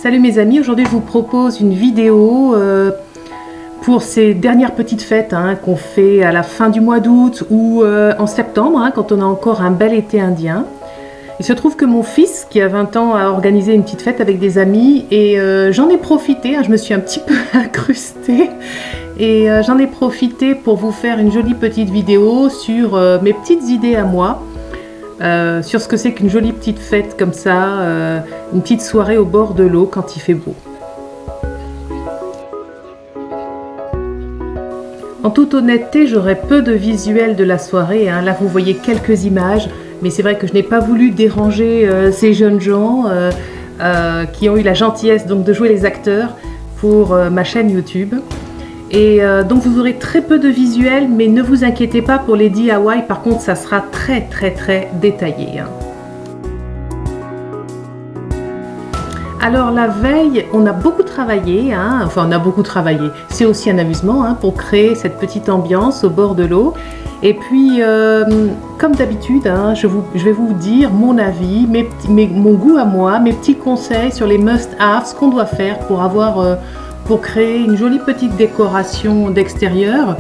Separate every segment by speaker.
Speaker 1: Salut mes amis, aujourd'hui je vous propose une vidéo pour ces dernières petites fêtes qu'on fait à la fin du mois d'août ou en septembre quand on a encore un bel été indien. Il se trouve que mon fils qui a 20 ans a organisé une petite fête avec des amis et j'en ai profité, je me suis un petit peu incrustée et j'en ai profité pour vous faire une jolie petite vidéo sur mes petites idées à moi. Sur ce que c'est qu'une jolie petite fête comme ça, une petite soirée au bord de l'eau quand il fait beau. En toute honnêteté, j'aurai peu de visuels de la soirée. Là, vous voyez quelques images, mais c'est vrai que je n'ai pas voulu déranger ces jeunes gens qui ont eu la gentillesse donc, de jouer les acteurs pour ma chaîne YouTube. Et donc vous aurez très peu de visuels, mais ne vous inquiétez pas pour les DIY, par contre ça sera très détaillé. Alors la veille, on a beaucoup travaillé, enfin on a beaucoup travaillé, c'est aussi un amusement pour créer cette petite ambiance au bord de l'eau. Et puis comme d'habitude, je vais vous dire mon avis, mon goût à moi, mes petits conseils sur les must-have, ce qu'on doit faire pour créer une jolie petite décoration d'extérieur.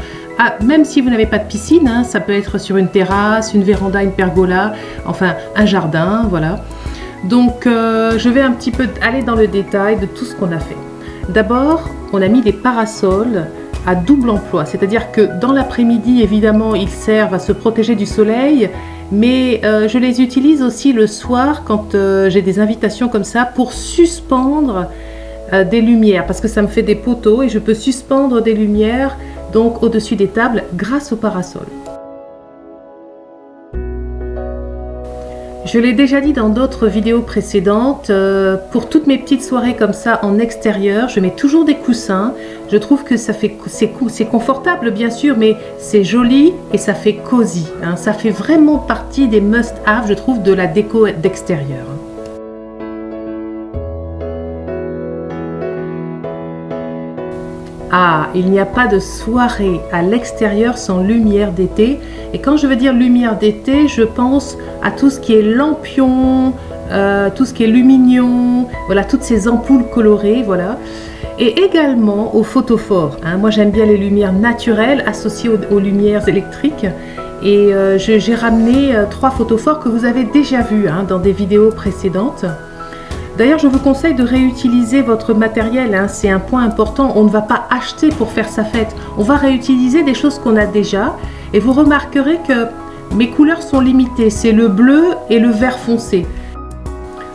Speaker 1: Même si vous n'avez pas de piscine, ça peut être sur une terrasse, une véranda, une pergola, enfin un jardin, voilà. Donc je vais un petit peu aller dans le détail de tout ce qu'on a fait. D'abord, on a mis des parasols à double emploi, c'est-à-dire que dans l'après-midi, évidemment, ils servent à se protéger du soleil, mais je les utilise aussi le soir quand j'ai des invitations comme ça pour suspendre des lumières, parce que ça me fait des poteaux et je peux suspendre des lumières donc au-dessus des tables grâce au parasol. Je l'ai déjà dit dans d'autres vidéos précédentes, pour toutes mes petites soirées comme ça en extérieur, je mets toujours des coussins. Je trouve que c'est confortable bien sûr, mais c'est joli et ça fait cosy. Ça fait vraiment partie des must-have, je trouve, de la déco d'extérieur. Il n'y a pas de soirée à l'extérieur sans lumière d'été. Et quand je veux dire lumière d'été, je pense à tout ce qui est lampion, tout ce qui est lumignon, voilà, toutes ces ampoules colorées, voilà. Et également aux photophores. Moi, j'aime bien les lumières naturelles associées aux lumières électriques. Et j'ai ramené 3 photophores que vous avez déjà vus dans des vidéos précédentes. D'ailleurs, je vous conseille de réutiliser votre matériel, c'est un point important. On ne va pas acheter pour faire sa fête, on va réutiliser des choses qu'on a déjà. Et vous remarquerez que mes couleurs sont limitées, c'est le bleu et le vert foncé.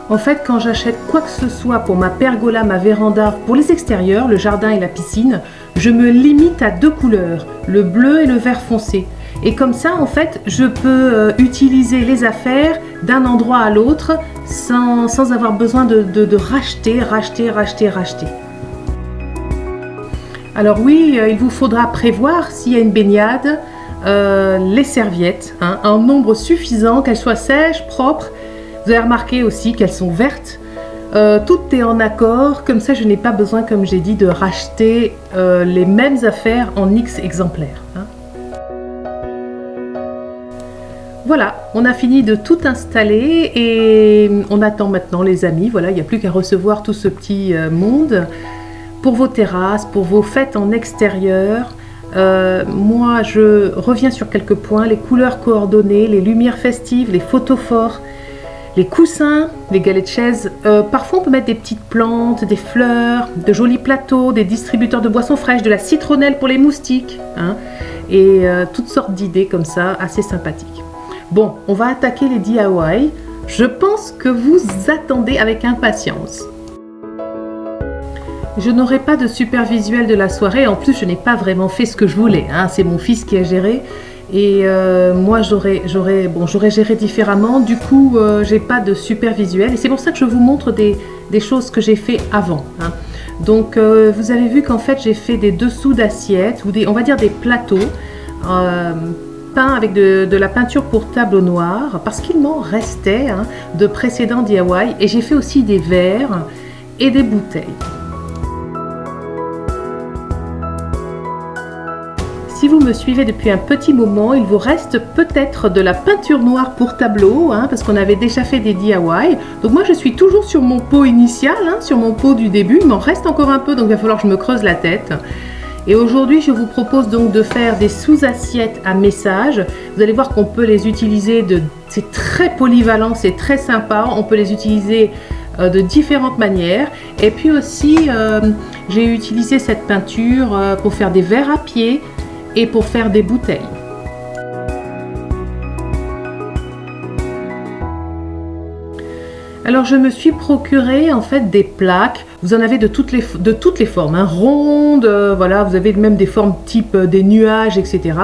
Speaker 1: En fait, quand j'achète quoi que ce soit pour ma pergola, ma véranda, pour les extérieurs, le jardin et la piscine, je me limite à 2 couleurs, le bleu et le vert foncé. Et comme ça, en fait, je peux utiliser les affaires d'un endroit à l'autre sans avoir besoin de racheter. Alors oui, il vous faudra prévoir, s'il y a une baignade, les serviettes, en nombre suffisant, qu'elles soient sèches, propres. Vous avez remarqué aussi qu'elles sont vertes. Tout est en accord, comme ça je n'ai pas besoin, comme j'ai dit, de racheter les mêmes affaires en X exemplaires. Voilà, on a fini de tout installer et on attend maintenant les amis. Voilà, il n'y a plus qu'à recevoir tout ce petit monde pour vos terrasses, pour vos fêtes en extérieur. Moi, je reviens sur quelques points, les couleurs coordonnées, les lumières festives, les photophores, les coussins, les galets de chaises. Parfois, on peut mettre des petites plantes, des fleurs, de jolis plateaux, des distributeurs de boissons fraîches, de la citronnelle pour les moustiques, et toutes sortes d'idées comme ça, assez sympathiques. Bon, on va attaquer les DIY. Je pense que vous attendez avec impatience. Je n'aurai pas de super visuel de la soirée. En plus, je n'ai pas vraiment fait ce que je voulais. C'est mon fils qui a géré. Et moi, j'aurais géré différemment. Du coup, j'ai pas de super visuel. Et c'est pour ça que je vous montre des choses que j'ai fait avant. Donc, vous avez vu qu'en fait, j'ai fait des dessous d'assiettes ou on va dire des plateaux. Peint avec de la peinture pour tableau noir parce qu'il m'en restait de précédents DIY, et j'ai fait aussi des verres et des bouteilles. si vous me suivez depuis un petit moment, il vous reste peut-être de la peinture noire pour tableau, hein, parce qu'on avait déjà fait des DIY. Donc moi je suis toujours sur mon pot initial, hein, sur mon pot du début, il m'en reste encore un peu, donc il va falloir que je me creuse la tête. Et aujourd'hui je vous propose donc de faire des sous-assiettes à messages. Vous allez voir qu'on peut les utiliser, c'est très polyvalent, c'est très sympa, on peut les utiliser de différentes manières. Et puis aussi j'ai utilisé cette peinture pour faire des verres à pied et pour faire des bouteilles. Alors je me suis procuré en fait des plaques. Vous en avez de toutes les formes, hein, rondes, voilà, vous avez même des formes type des nuages, etc.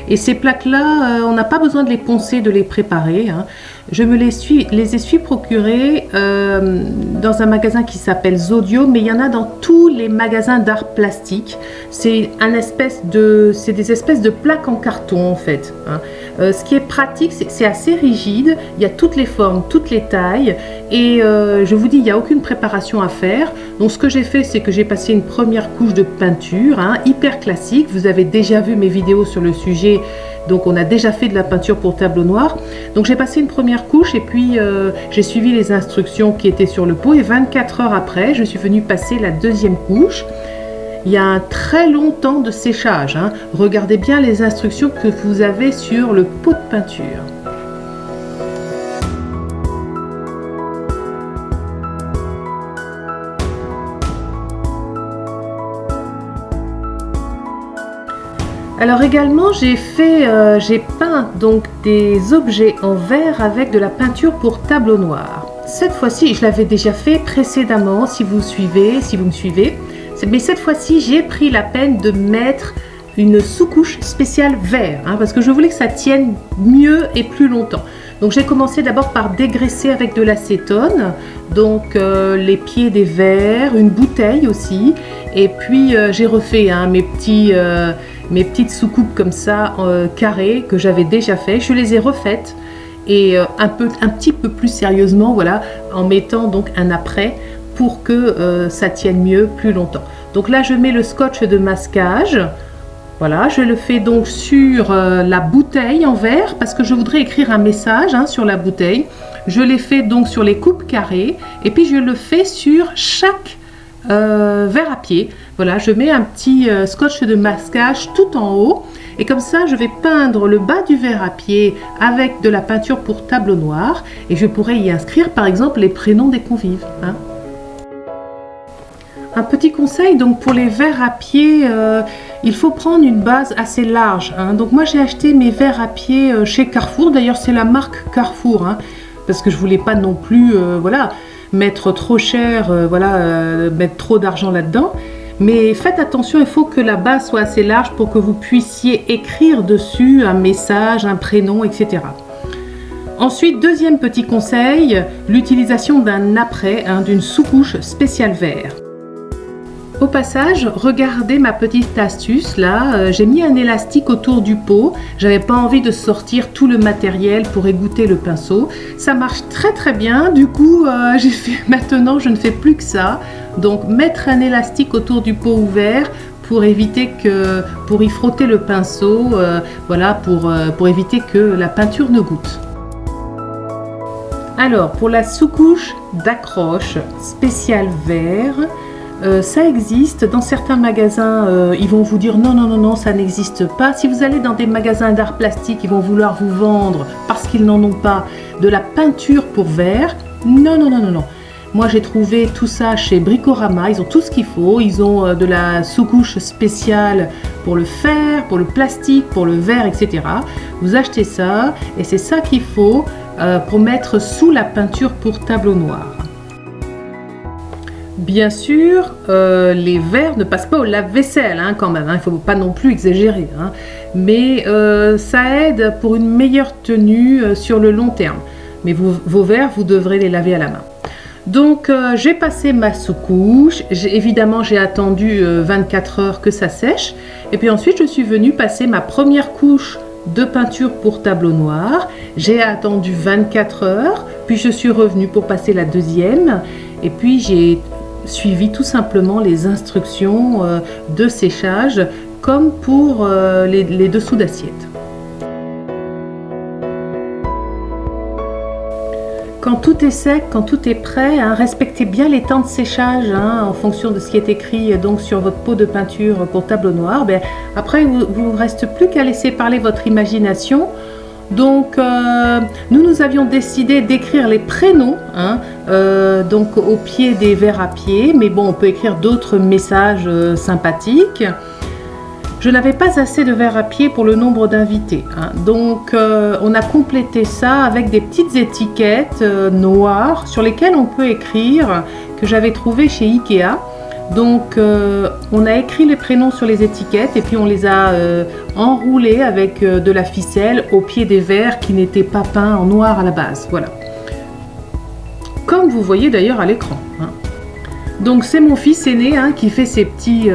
Speaker 1: Et ces plaques-là, on n'a pas besoin de les poncer, de les préparer, hein. Je me les ai procurées dans un magasin qui s'appelle Zodio, mais il y en a dans tous les magasins d'art plastique. C'est des espèces de plaques en carton en fait, hein. Ce qui est pratique, c'est assez rigide, il y a toutes les formes, toutes les tailles, et je vous dis, il n'y a aucune préparation à faire. Donc ce que j'ai fait, c'est que j'ai passé une première couche de peinture, hein, hyper classique. Vous avez déjà vu mes vidéos sur le sujet, donc on a déjà fait de la peinture pour tableau noir. Donc j'ai passé une première couche et puis j'ai suivi les instructions qui étaient sur le pot, et 24 heures après, je suis venue passer la deuxième couche. Il y a un très long temps de séchage, hein. Regardez bien les instructions que vous avez sur le pot de peinture. Alors également j'ai peint donc des objets en verre avec de la peinture pour tableau noir. Cette fois-ci, je l'avais déjà fait précédemment, si vous me suivez. Mais cette fois-ci, j'ai pris la peine de mettre une sous-couche spéciale verre, hein, parce que je voulais que ça tienne mieux et plus longtemps. Donc j'ai commencé d'abord par dégraisser avec de l'acétone, donc les pieds des verres, une bouteille aussi, et puis j'ai refait, hein, mes petites sous-coupes comme ça, carrées, que j'avais déjà fait. Je les ai refaites, et un petit peu plus sérieusement, voilà, en mettant donc un après, pour que ça tienne mieux plus longtemps. Donc là je mets le scotch de masquage, voilà, je le fais donc sur la bouteille en verre, parce que je voudrais écrire un message, hein, sur la bouteille. Je l'ai fait donc sur les coupes carrées, et puis je le fais sur chaque verre à pied. Voilà, je mets un petit scotch de masquage tout en haut, et comme ça je vais peindre le bas du verre à pied avec de la peinture pour tableau noir, et je pourrais y inscrire par exemple les prénoms des convives, hein. Un petit conseil donc pour les verres à pied, il faut prendre une base assez large, hein. Donc moi j'ai acheté mes verres à pied chez Carrefour, d'ailleurs c'est la marque Carrefour, hein, parce que je voulais pas non plus voilà, mettre trop cher, mettre trop d'argent là-dedans. Mais faites attention, il faut que la base soit assez large pour que vous puissiez écrire dessus un message, un prénom, etc. Ensuite, deuxième petit conseil, l'utilisation d'un après, hein, d'une sous-couche spéciale verre. Au passage, regardez ma petite astuce là, j'ai mis un élastique autour du pot, j'avais pas envie de sortir tout le matériel pour égoutter le pinceau. Ça marche très très bien, du coup maintenant je ne fais plus que ça. Donc mettre un élastique autour du pot ouvert pour y frotter le pinceau, voilà, pour éviter que la peinture ne goûte. Alors pour la sous-couche d'accroche spéciale verre, ça existe dans certains magasins, ils vont vous dire non, ça n'existe pas. Si vous allez dans des magasins d'art plastique, ils vont vouloir vous vendre, parce qu'ils n'en ont pas, de la peinture pour verre. Non. Moi j'ai trouvé tout ça chez Bricorama, ils ont tout ce qu'il faut. Ils ont de la sous-couche spéciale pour le fer, pour le plastique, pour le verre, etc. Vous achetez ça, et c'est ça qu'il faut pour mettre sous la peinture pour tableau noir. Bien sûr, les verres ne passent pas au lave-vaisselle, hein, quand même, hein, il ne faut pas non plus exagérer, hein, mais ça aide pour une meilleure tenue sur le long terme. Mais vos verres, vous devrez les laver à la main. Donc j'ai passé ma sous-couche, évidemment j'ai attendu 24 heures que ça sèche, et puis ensuite je suis venue passer ma première couche de peinture pour tableau noir. J'ai attendu 24 heures, puis je suis revenue pour passer la deuxième, et puis j'ai suivi tout simplement les instructions de séchage comme pour les dessous d'assiette. Quand tout est sec, quand tout est prêt, hein, respectez bien les temps de séchage hein, en fonction de ce qui est écrit donc, sur votre pot de peinture pour tableau noir. Ben, après, il ne vous reste plus qu'à laisser parler votre imagination. Donc, nous avions décidé d'écrire les prénoms hein, donc au pied des verres à pied. Mais bon, on peut écrire d'autres messages sympathiques. Je n'avais pas assez de verre à pied pour le nombre d'invités. Hein. Donc, on a complété ça avec des petites étiquettes noires sur lesquelles on peut écrire, que j'avais trouvé chez Ikea. Donc, on a écrit les prénoms sur les étiquettes et puis on les a enroulés avec de la ficelle au pied des verres qui n'étaient pas peints en noir à la base. Voilà. Comme vous voyez d'ailleurs à l'écran. Hein. Donc c'est mon fils aîné hein, qui fait ces petits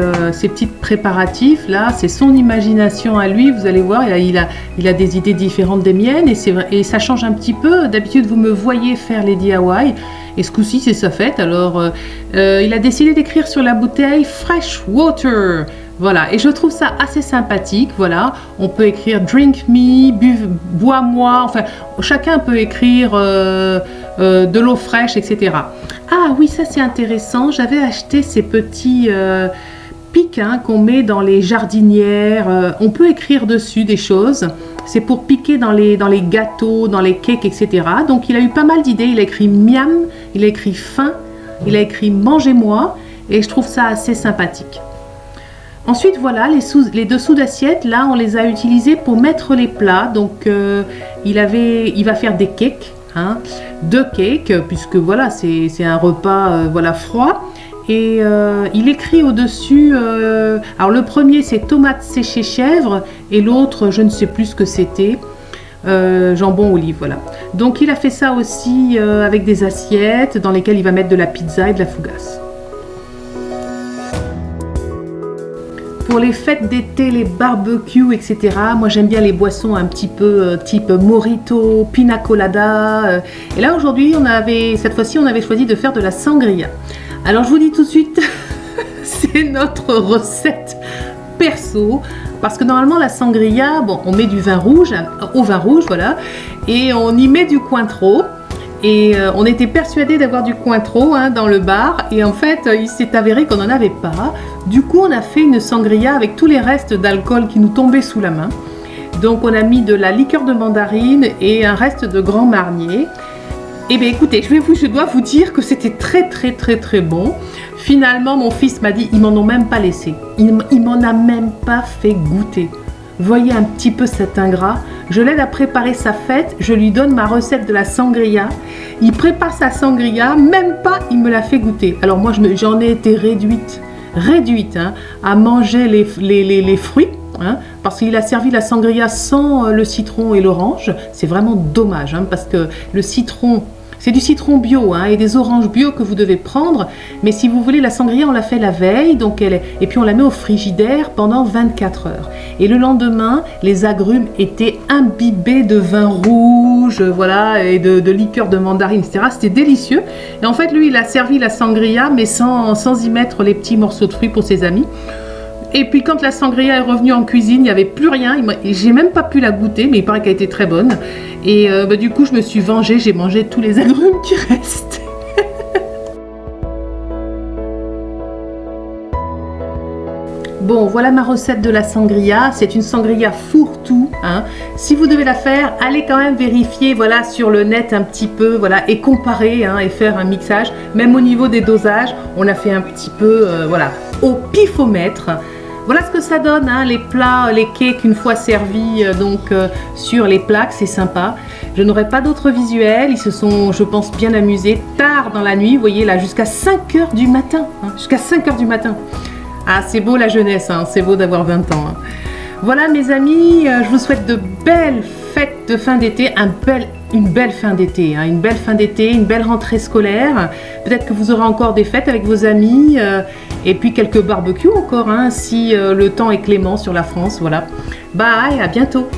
Speaker 1: préparatifs là, c'est son imagination à lui, vous allez voir, il a des idées différentes des miennes et c'est vrai, et ça change un petit peu. D'habitude vous me voyez faire les DIY et ce coup-ci c'est sa fête, alors il a décidé d'écrire sur la bouteille Fresh Water. Voilà, et je trouve ça assez sympathique, voilà, on peut écrire Drink me, bois-moi, enfin, chacun peut écrire de l'eau fraîche, etc. Ah oui, ça c'est intéressant, j'avais acheté ces petits pics hein, qu'on met dans les jardinières, on peut écrire dessus des choses, c'est pour piquer dans les gâteaux, dans les cakes, etc. Donc il a eu pas mal d'idées, il a écrit miam, il a écrit faim, il a écrit mangez-moi, et je trouve ça assez sympathique. Ensuite, voilà, les dessous d'assiette, là, on les a utilisés pour mettre les plats. Donc, il va faire des cakes, hein, 2 cakes, puisque voilà, c'est un repas voilà, froid. Et il écrit au-dessus, alors le premier c'est tomates séchées chèvre, et l'autre, je ne sais plus ce que c'était, jambon olive, voilà. Donc, il a fait ça aussi avec des assiettes dans lesquelles il va mettre de la pizza et de la fougasse. Pour les fêtes d'été, les barbecues, etc. Moi, j'aime bien les boissons un petit peu type mojito, pina colada. Et là, aujourd'hui, cette fois-ci, on avait choisi de faire de la sangria. Alors, je vous dis tout de suite, c'est notre recette perso. Parce que normalement, la sangria, bon, on met du vin rouge, au vin rouge, voilà. Et on y met du Cointreau. Et on était persuadés d'avoir du Cointreau hein, dans le bar. Et en fait, il s'est avéré qu'on n'en avait pas. Du coup, on a fait une sangria avec tous les restes d'alcool qui nous tombaient sous la main. Donc, on a mis de la liqueur de mandarine et un reste de Grand Marnier. Eh bien, écoutez, je dois vous dire que c'était très, très, très, très bon. Finalement, mon fils m'a dit, ils m'en ont même pas laissé. Il m'en a même pas fait goûter. Voyez un petit peu cet ingrat. Je l'aide à préparer sa fête, je lui donne ma recette de la sangria. Il prépare sa sangria, même pas il me la fait goûter. Alors moi j'en ai été réduite hein, à manger les fruits, hein, parce qu'il a servi la sangria sans le citron et l'orange. C'est vraiment dommage, hein, parce que le citron, c'est du citron bio hein, et des oranges bio que vous devez prendre. Mais si vous voulez, la sangria, on la fait la veille, donc et puis on la met au frigidaire pendant 24 heures. Et le lendemain, les agrumes étaient imbibés de vin rouge, voilà, et de liqueur de mandarine, etc. C'était délicieux. Et en fait, lui, il a servi la sangria, mais sans y mettre les petits morceaux de fruits pour ses amis. Et puis quand la sangria est revenue en cuisine, il n'y avait plus rien. J'ai même pas pu la goûter, mais il paraît qu'elle était très bonne. Et du coup, je me suis vengée, j'ai mangé tous les agrumes qui restent. Bon, voilà ma recette de la sangria. C'est une sangria fourre-tout. Hein. Si vous devez la faire, allez quand même vérifier voilà, sur le net un petit peu voilà, et comparer hein, et faire un mixage. Même au niveau des dosages, on a fait un petit peu voilà, au pifomètre. Voilà ce que ça donne, hein, les plats, les cakes une fois servis sur les plaques, c'est sympa. Je n'aurai pas d'autres visuels, ils se sont, je pense, bien amusés tard dans la nuit, vous voyez là, jusqu'à 5 heures du matin. Hein, jusqu'à 5 heures du matin. Ah, c'est beau la jeunesse, hein, c'est beau d'avoir 20 ans. Hein. Voilà mes amis, je vous souhaite de belles fêtes de fin d'été, une belle fin d'été, hein, une belle fin d'été, une belle rentrée scolaire. Peut-être que vous aurez encore des fêtes avec vos amis et puis quelques barbecues encore, hein, si le temps est clément sur la France. Voilà. Bye, à bientôt.